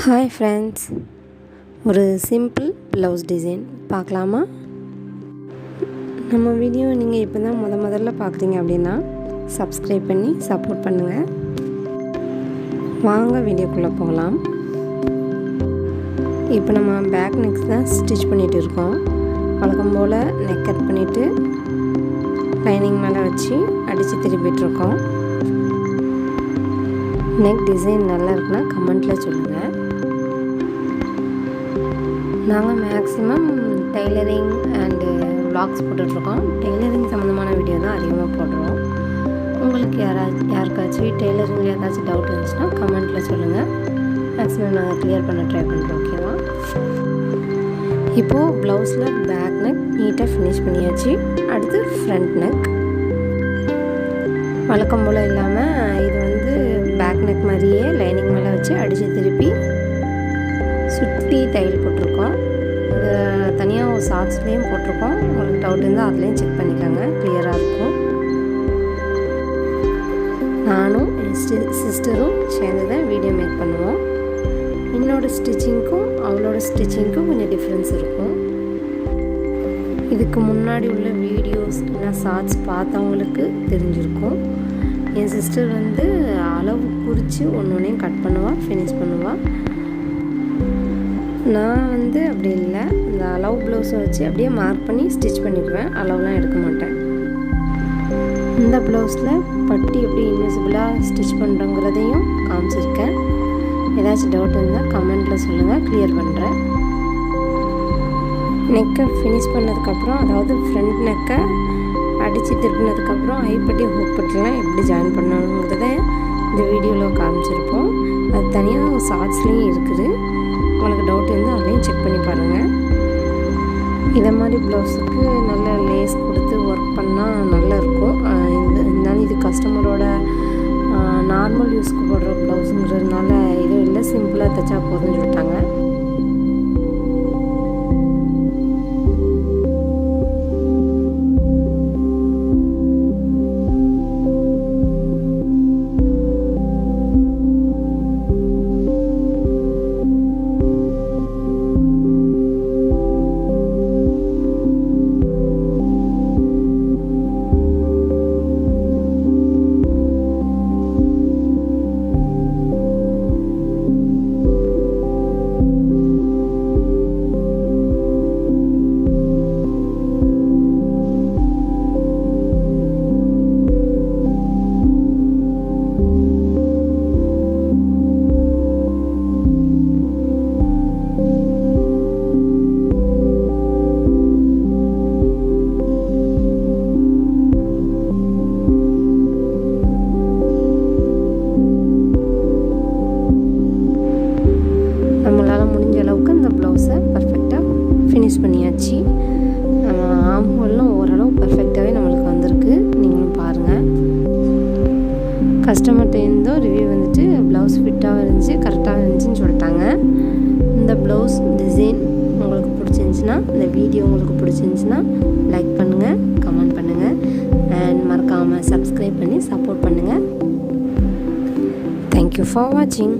Hi friends, ஒரு simple blouse design பார்க்கலாமா? நம்ம வீடியோ நீங்கள் இப்போ தான் முதல்ல பார்க்குறீங்க அப்படின்னா சப்ஸ்கிரைப் பண்ணி சப்போர்ட் பண்ணுங்கள். வாங்க வீடியோக்குள்ளே போகலாம். இப்போ நம்ம பேக் நெக்ஸ் தான் ஸ்டிச் பண்ணிகிட்டு இருக்கோம். வழக்கம் போல் நெக் கட் பண்ணிவிட்டு லைனிங் மேலே வச்சு அடித்து திருப்பிட்டுருக்கோம். நெக் டிசைன் நல்லா இருக்குன்னா கமெண்ட்டில் சொல்லுங்கள். நாங்கள் மேக்ஸிமம் டெய்லரிங் அண்டு வ்ளாக்ஸ் போட்டுட்ருக்கோம். டெய்லரிங் சம்மந்தமான வீடியோ தான் அதிகமாக போடுறோம். உங்களுக்கு யாருக்காச்சும் டெய்லரிங்கில் ஏதாச்சும் டவுட் இருந்துச்சுன்னா கமெண்ட்டில் சொல்லுங்கள். மேக்ஸிமம் நாங்கள் க்ளியர் பண்ண ட்ரை பண்ணுறோம். ஓகேவா? இப்போது ப்ளவுஸில் பேக் நெக் நீட்டாக ஃபினிஷ் பண்ணியாச்சு. அடுத்து ஃப்ரண்ட் நெக் வழக்கம் போல் இல்லாமல் இது பேக் நெக் மாதிரியே லைனிங் மேலே வச்சு அடித்து திருப்பி சுற்றி தையல் போட்டிருக்கோம். இது தனியாக ஒரு ஷார்ட்ஸ்லேயும் போட்டிருக்கோம். உங்களுக்கு டவுட் இருந்தால் அதுலேயும் செக் பண்ணிக்கோங்க, கிளியராக இருக்கும். நானும் என் சிஸ்டரும் சேர்ந்து தான் வீடியோ மேக் பண்ணுவோம். என்னோடய ஸ்டிச்சிங்க்கும் அவளோட ஸ்டிச்சிங்க்கும் கொஞ்சம் டிஃப்ரென்ஸ் இருக்கும். இதுக்கு முன்னாடி உள்ள வீடியோஸ் இல்லை ஷார்ட்ஸ் பார்த்தவங்களுக்கு தெரிஞ்சிருக்கும். என் சிஸ்டர் அளவு குறித்து ஒன்றையும் கட் பண்ணுவாள், ஃபினிஷ் பண்ணுவாள். நான் அப்படி இல்லை, இந்த அளவு ப்ளவுஸை வச்சு அப்படியே மார்க் பண்ணி ஸ்டிச் பண்ணிக்குவேன். அளவுலாம் எடுக்க மாட்டேன். இந்த ப்ளவுஸில் பட்டி எப்படி இன்விசிபிளாக ஸ்டிச் பண்ணுறோங்கிறதையும் காமிச்சிருக்கேன். ஏதாச்சும் டவுட் இருந்தால் கமெண்ட்டில் சொல்லுங்கள், க்ளியர் பண்ணுறேன். நெக்கை ஃபினிஷ் பண்ணதுக்கப்புறம், அதாவது ஃப்ரண்ட் நெக்கை அடித்து திருப்பினதுக்கப்புறம் ஐப்பட்டி ஹூக் பட்டிலாம் எப்படி ஜாயின் பண்ணணுங்கிறத இந்த வீடியோவில் காமிச்சிருப்போம். அது தனியாக ஷார்ட்ஸ்லேயும் இருக்குது. உங்களுக்கு டவுட் இருந்தால் அதையும் செக் பண்ணி பாருங்கள். இதை மாதிரி ப்ளவுஸுக்கு நல்ல லேஸ் கொடுத்து ஒர்க் பண்ணால் நல்லாயிருக்கும். இருந்தாலும் இது கஸ்டமரோட நார்மல் யூஸ்க்கு போடுற ப்ளவுஸுங்கிறதுனால எதுவும் இல்லை, சிம்பிளாக தைச்சா போதும்னு சொல்லிட்டாங்க. நம்மளால் முடிஞ்ச அளவுக்கு இந்த ப்ளவுஸை பர்ஃபெக்டாக ஃபினிஷ் பண்ணியாச்சு. ஆம்ஹோல்லாம் ஓரளவு பர்ஃபெக்டாகவே நம்மளுக்கு வந்திருக்கு. நீங்களும் பாருங்கள். கஸ்டமர்கிட்ட ரிவ்யூ ப்ளவுஸ் ஃபிட்டாகவும் இருந்துச்சு, கரெக்டாக இருந்துச்சுன்னு சொல்லிட்டாங்க. இந்த ப்ளவுஸ் டிசைன் உங்களுக்கு பிடிச்சிருந்துச்சின்னா, இந்த வீடியோ உங்களுக்கு பிடிச்சிருந்துச்சின்னா லைக் பண்ணுங்கள், கமெண்ட் பண்ணுங்கள் அண்ட் மறக்காமல் சப்ஸ்கிரைப் பண்ணி சப்போர்ட் பண்ணுங்கள். தேங்க்யூ ஃபார் வாட்சிங்.